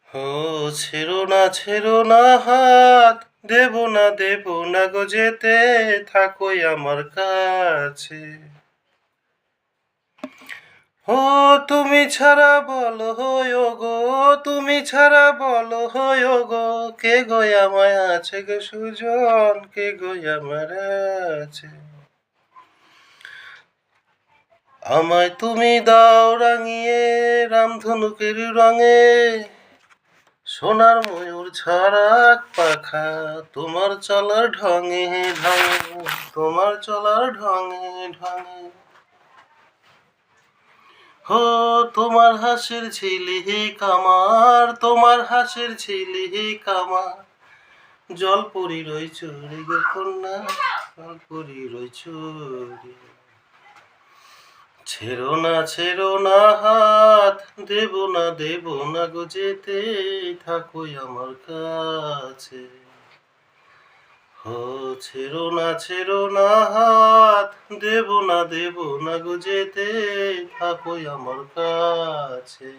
ও ছেড়ো না হাত, দেব না গো যেতে, থাকোই আমার কাছে। ও তুমি ছাড়া বলো ও গো, তুমি ছাড়া বলো ও গো, কে গো আমায় আছে গো সুজন, কে গো আমার আছে। আমায় তুমি দাও রাঙিয়ে রামধনুকের রঙে, সোনার ময়ূর ছড়াক পাখা, তোমার চলার ঢঙে ঢঙে, তোমার চলার ঢঙে ঢঙে। হো তোমার হাসির ঝিলিহি কামার, তোমার হাসির ঝিলিহি কামার, জলপরি রই চুরি গো কন্যা, জলপরি রই চুরি। ছেড়ো না হাত, দেব না গো যেতে, থাকোই আমার কাছে। ও ছেড়ো না হাত, দেব না গো যেতে, থাকোই আমার কাছে।